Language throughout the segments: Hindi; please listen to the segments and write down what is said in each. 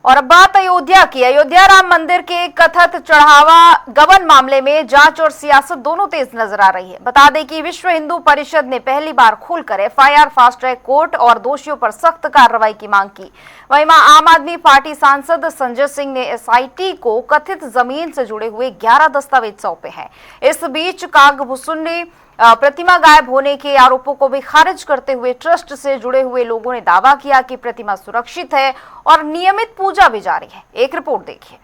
और अब बात अयोध्या की। अयोध्या राम मंदिर के कथित चढ़ावा गबन मामले में जांच और सियासत दोनों तेज नजर आ रही है। बता दें कि विश्व हिंदू परिषद ने पहली बार खुलकर एफआईआर फास्ट ट्रैक कोर्ट और दोषियों पर सख्त कार्रवाई की मांग की। वहीं आम आदमी पार्टी सांसद संजय सिंह ने एसआईटी को कथित जमीन से जुड़े हुए 11 दस्तावेज सौंपे हैं। इस बीच कागभूषण ने प्रतिमा गायब होने के आरोपों को भी खारिज करते हुए ट्रस्ट से जुड़े हुए लोगों ने दावा किया कि प्रतिमा सुरक्षित है और नियमित पूजा भी जारी है। एक रिपोर्ट देखिए।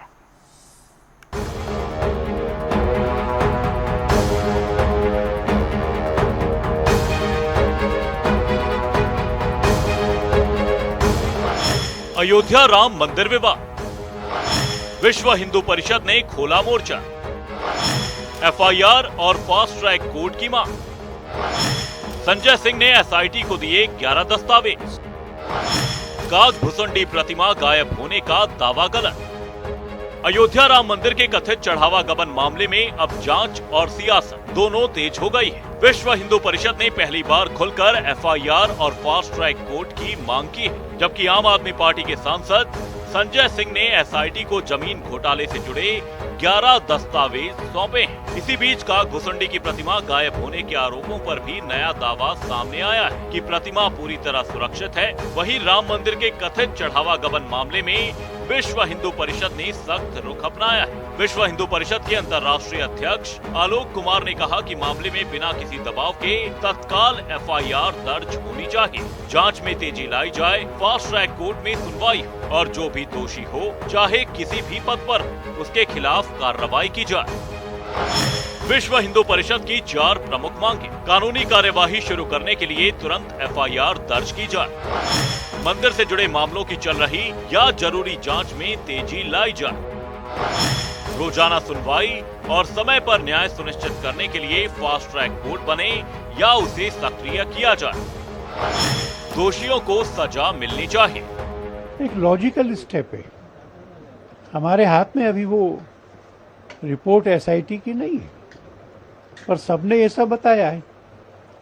अयोध्या राम मंदिर विवाद, विश्व हिंदू परिषद ने खोला मोर्चा, एफआईआर और फास्ट ट्रैक कोर्ट की मांग, संजय सिंह ने एसआईटी को दिए 11 दस्तावेज, कागभूषणी प्रतिमा गायब होने का दावा गलत। अयोध्या राम मंदिर के कथित चढ़ावा गबन मामले में अब जांच और सियासत दोनों तेज हो गई है। विश्व हिंदू परिषद ने पहली बार खुलकर एफआईआर और फास्ट ट्रैक कोर्ट की मांग की है, जबकि आम आदमी पार्टी के सांसद संजय सिंह ने एसआईटी को जमीन घोटाले से जुड़े 11 दस्तावेज सौंपे हैं। इसी बीच कागभूषणी की प्रतिमा गायब होने के आरोपों पर भी नया दावा सामने आया है कि प्रतिमा पूरी तरह सुरक्षित है। वहीं राम मंदिर के कथित चढ़ावा गबन मामले में विश्व हिंदू परिषद ने सख्त रुख अपनाया है। विश्व हिंदू परिषद के अंतर्राष्ट्रीय अध्यक्ष आलोक कुमार ने कहा कि मामले में बिना किसी दबाव के तत्काल एफआईआर दर्ज होनी चाहिए, जांच में तेजी लाई जाए, फास्ट ट्रैक कोर्ट में सुनवाई हो और जो भी दोषी हो, चाहे किसी भी पद पर, उसके खिलाफ कार्रवाई की जाए। विश्व हिंदू परिषद की 4 प्रमुख मांगे: कानूनी कार्यवाही शुरू करने के लिए तुरंत एफआईआर दर्ज की जाए, मंदिर से जुड़े मामलों की चल रही या जरूरी जांच में तेजी लाई जाए, रोजाना सुनवाई और समय पर न्याय सुनिश्चित करने के लिए फास्ट ट्रैक कोर्ट बने या उसे सक्रिय किया जाए, दोषियों को सजा मिलनी चाहिए। एक लॉजिकल स्टेप है। हमारे हाथ में अभी वो रिपोर्ट एसआईटी की नहीं है, पर सबने ऐसा बताया है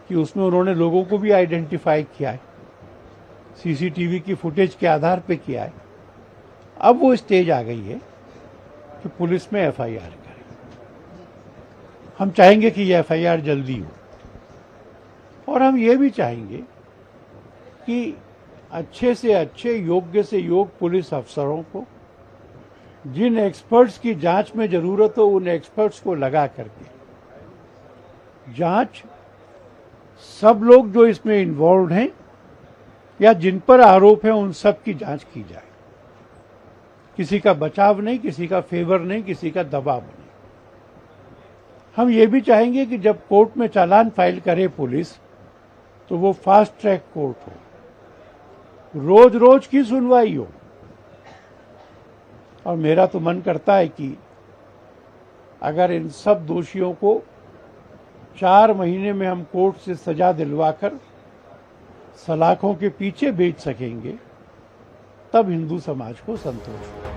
कि उसमें उन्होंने लोगों को भी आइडेंटिफाई किया है, सीसीटीवी की फुटेज के आधार पे किया है। अब वो स्टेज आ गई है कि पुलिस में एफआईआर करे। हम चाहेंगे कि ये एफआईआर जल्दी हो और हम ये भी चाहेंगे कि अच्छे से अच्छे, योग्य से योग्य पुलिस अफसरों को, जिन एक्सपर्ट्स की जांच में जरूरत हो उन एक्सपर्ट्स को लगा करके जांच, सब लोग जो इसमें इन्वॉल्व हैं या जिन पर आरोप है उन सब की जांच की जाए। किसी का बचाव नहीं, किसी का फेवर नहीं, किसी का दबाव नहीं। हम ये भी चाहेंगे कि जब कोर्ट में चालान फाइल करे पुलिस, तो वो फास्ट ट्रैक कोर्ट हो, रोज रोज की सुनवाई हो। और मेरा तो मन करता है कि अगर इन सब दोषियों को 4 महीने में हम कोर्ट से सजा दिलवाकर सलाखों के पीछे भेज सकेंगे, तब हिंदू समाज को संतोष होगा।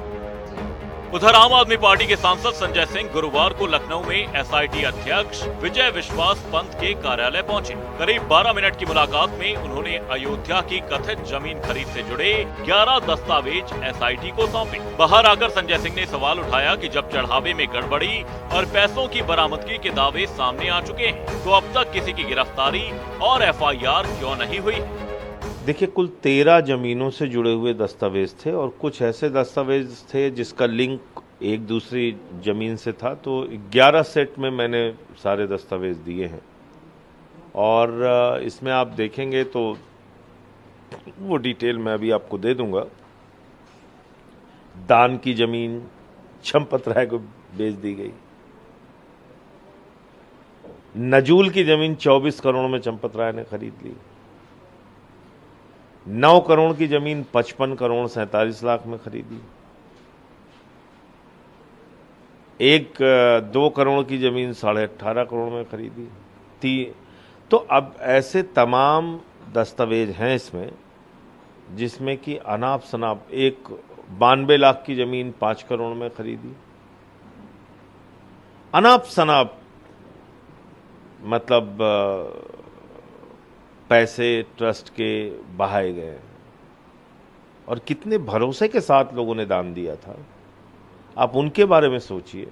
उधर आम आदमी पार्टी के सांसद संजय सिंह गुरुवार को लखनऊ में एसआईटी अध्यक्ष विजय विश्वास पंत के कार्यालय पहुंचे। करीब 12 मिनट की मुलाकात में उन्होंने अयोध्या की कथित जमीन खरीद से जुड़े 11 दस्तावेज एसआईटी को सौंपे। बाहर आकर संजय सिंह ने सवाल उठाया कि जब चढ़ावे में गड़बड़ी और पैसों की बरामदगी के दावे सामने आ चुके हैं, तो अब तक किसी की गिरफ्तारी और एफआईआर क्यों नहीं हुई? देखिए, कुल 13 जमीनों से जुड़े हुए दस्तावेज थे और कुछ ऐसे दस्तावेज थे जिसका लिंक एक दूसरी जमीन से था। तो 11 सेट में मैंने सारे दस्तावेज दिए हैं और इसमें आप देखेंगे तो वो डिटेल मैं अभी आपको दे दूंगा। दान की जमीन चंपत राय को बेच दी गई। नजूल की जमीन 24 करोड़ में चंपत राय ने खरीद ली। 9 करोड़ की जमीन 55 करोड़ 47 लाख में खरीदी। 2 करोड़ की जमीन 18.5 करोड़ में खरीदी। तो अब ऐसे तमाम दस्तावेज हैं इसमें, जिसमें कि अनाप शनाप 92 लाख की जमीन 5 करोड़ में खरीदी। अनाप शनाप मतलब पैसे ट्रस्ट के बहाए गए। और कितने भरोसे के साथ लोगों ने दान दिया था। आप उनके बारे में सोचिए।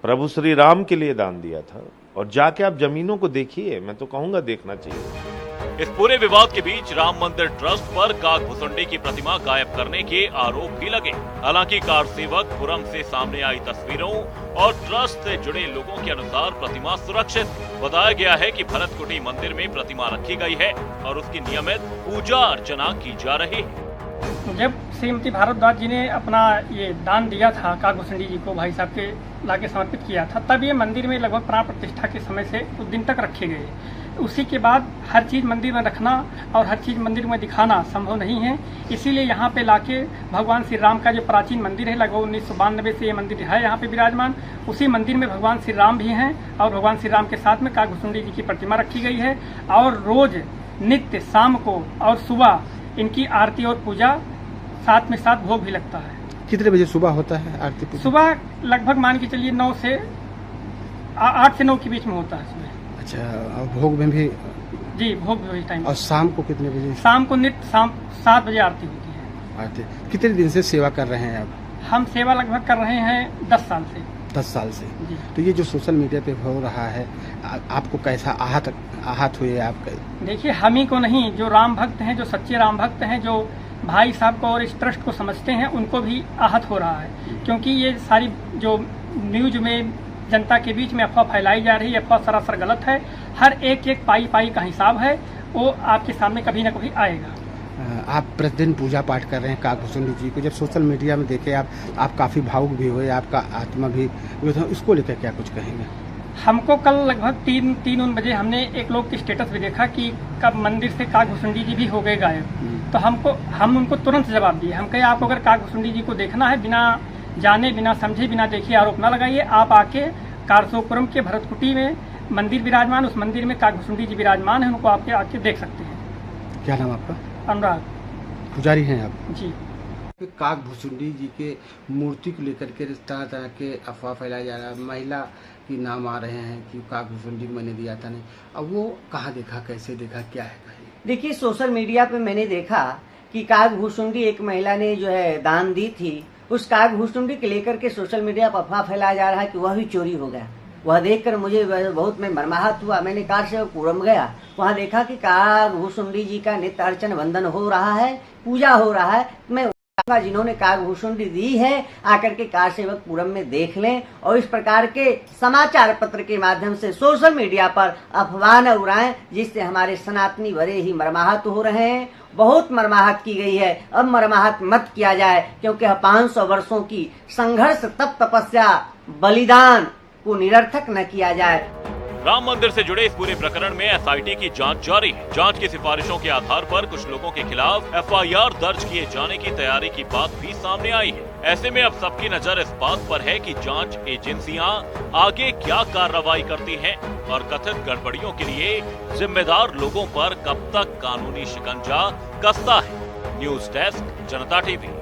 प्रभु श्री राम के लिए दान दिया था, और जाके आप जमीनों को देखिए, मैं तो कहूंगा देखना चाहिए। इस पूरे विवाद के बीच राम मंदिर ट्रस्ट पर कागभूषुंडी की प्रतिमा गायब करने के आरोप भी लगे। हालांकि कार सेवक पुरम से सामने आई तस्वीरों और ट्रस्ट से जुड़े लोगों के अनुसार प्रतिमा सुरक्षित है। बताया गया है कि भरतकुटी मंदिर में प्रतिमा रखी गई है और उसकी नियमित पूजा अर्चना की जा रही है। जब श्रीमती भारद्वाज जी ने अपना ये दान दिया था कागभूषुंडी जी को भाई साहब के लाके समर्पित किया था, तब ये मंदिर में लगभग प्राण प्रतिष्ठा के समय से कुछ दिन तक रखे गए। उसी के बाद हर चीज़ मंदिर में रखना और हर चीज़ मंदिर में दिखाना संभव नहीं है। इसीलिए यहाँ पे लाके भगवान श्री राम का जो प्राचीन मंदिर है, लगभग 1992 से ये मंदिर है यहाँ पे विराजमान। उसी मंदिर में भगवान श्री राम भी हैं और भगवान श्री राम के साथ में कागभूषुंडी जी की प्रतिमा रखी गई है। और रोज नित्य शाम को और सुबह इनकी आरती और पूजा साथ में साथ भोग भी लगता है। कितने बजे सुबह होता है आरती पूजा? सुबह लगभग मान के चलिए 9 से 8 से 9 के बीच में होता है सुबह। अच्छा, और भोग में भी? जी, भोग भी वही टाइम। और शाम को कितने बजे? शाम को नित्य शाम 7 बजे आरती होती है। आरती कितने दिन से सेवा कर रहे हैं आप? हम सेवा लगभग कर रहे हैं 10 साल से। 10 साल से जी। तो ये जो सोशल मीडिया पे हो रहा है, आपको कैसा आहत हुए आप? देखिए, हम ही को नहीं, जो राम भक्त हैं, जो सच्चे राम भक्त हैं, जो भाई साहब को और इस ट्रस्ट को समझते हैं, उनको भी आहत हो रहा है। क्योंकि ये सारी जो न्यूज में जनता के बीच में अफवाह फैलाई जा रही है, अफवाह सरासर गलत है। हर एक पाई पाई का हिसाब है, वो आपके सामने कभी न कभी आएगा। आप प्रतिदिन पूजा पाठ कर रहे हैं कागभूषुंडी जी को, जब सोशल मीडिया में देखे आप काफ़ी भावुक भी हुए, आपका आत्मा भी, इसको लेकर क्या कुछ कहेंगे? हमको कल लगभग 3 बजे हमने एक लोग की स्टेटस भी देखा कि कब मंदिर से कागभूषुंडी जी भी हो गए गायब। तो हम उनको तुरंत जवाब दिए। हम कहे, आपको अगर कागभूषुंडी जी को देखना है, बिना जाने बिना समझे बिना देखे आरोप न लगाइए। आप आके कारसोपुरम के भरतकुटी में मंदिर विराजमान, उस मंदिर में कागभूषुंडी जी विराजमान है, उनको आपके आके देख सकते हैं। क्या नाम आपका? अनुराग। पुजारी हैं आप? जी। कागभूषुंडी जी के मूर्ति को लेकर के तरह तरह के अफवाह फैलाया जा रहा है। महिला के नाम आ रहे हैं कि कागभूषुंडी मैंने दिया था नहीं। अब वो कहाँ देखा, कैसे देखा, क्या है? देखिए, सोशल मीडिया पे मैंने देखा कि कागभूषुंडी एक महिला ने जो है दान दी थी। उस कागभूषुंडी के लेकर के सोशल मीडिया पर अफवाह फैलाया जा रहा है कि वह भी चोरी हो गया। वह देखकर मुझे बहुत में मर्माहत हुआ। मैंने कार से पुरम गया, वहाँ देखा कि कागभूषुंडी जी का नित्य अर्चन वंदन हो रहा है, पूजा हो रहा है। मैं जिन्होंने कागभूषुंडी दी है आकर के कार सेवक पुरम में देख लें और इस प्रकार के समाचार पत्र के माध्यम से सोशल मीडिया पर अफवाह न उड़ाएं, जिससे हमारे सनातनी बड़े ही मर्माहत हो रहे हैं। बहुत मर्माहत की गई है, अब मर्माहत मत किया जाए, क्योंकि 500 वर्षों की संघर्ष, तप तपस्या, बलिदान को निरर्थक न किया जाए। राम मंदिर से जुड़े इस पूरे प्रकरण में एसआईटी की जांच जारी है। जांच की सिफारिशों के आधार पर कुछ लोगों के खिलाफ एफआईआर दर्ज किए जाने की तैयारी की बात भी सामने आई है। ऐसे में अब सबकी नजर इस बात पर है कि जांच एजेंसियां आगे क्या कार्रवाई करती हैं और कथित गड़बड़ियों के लिए जिम्मेदार लोगों पर कब तक कानूनी शिकंजा कसता है। न्यूज डेस्क, जनता टीवी।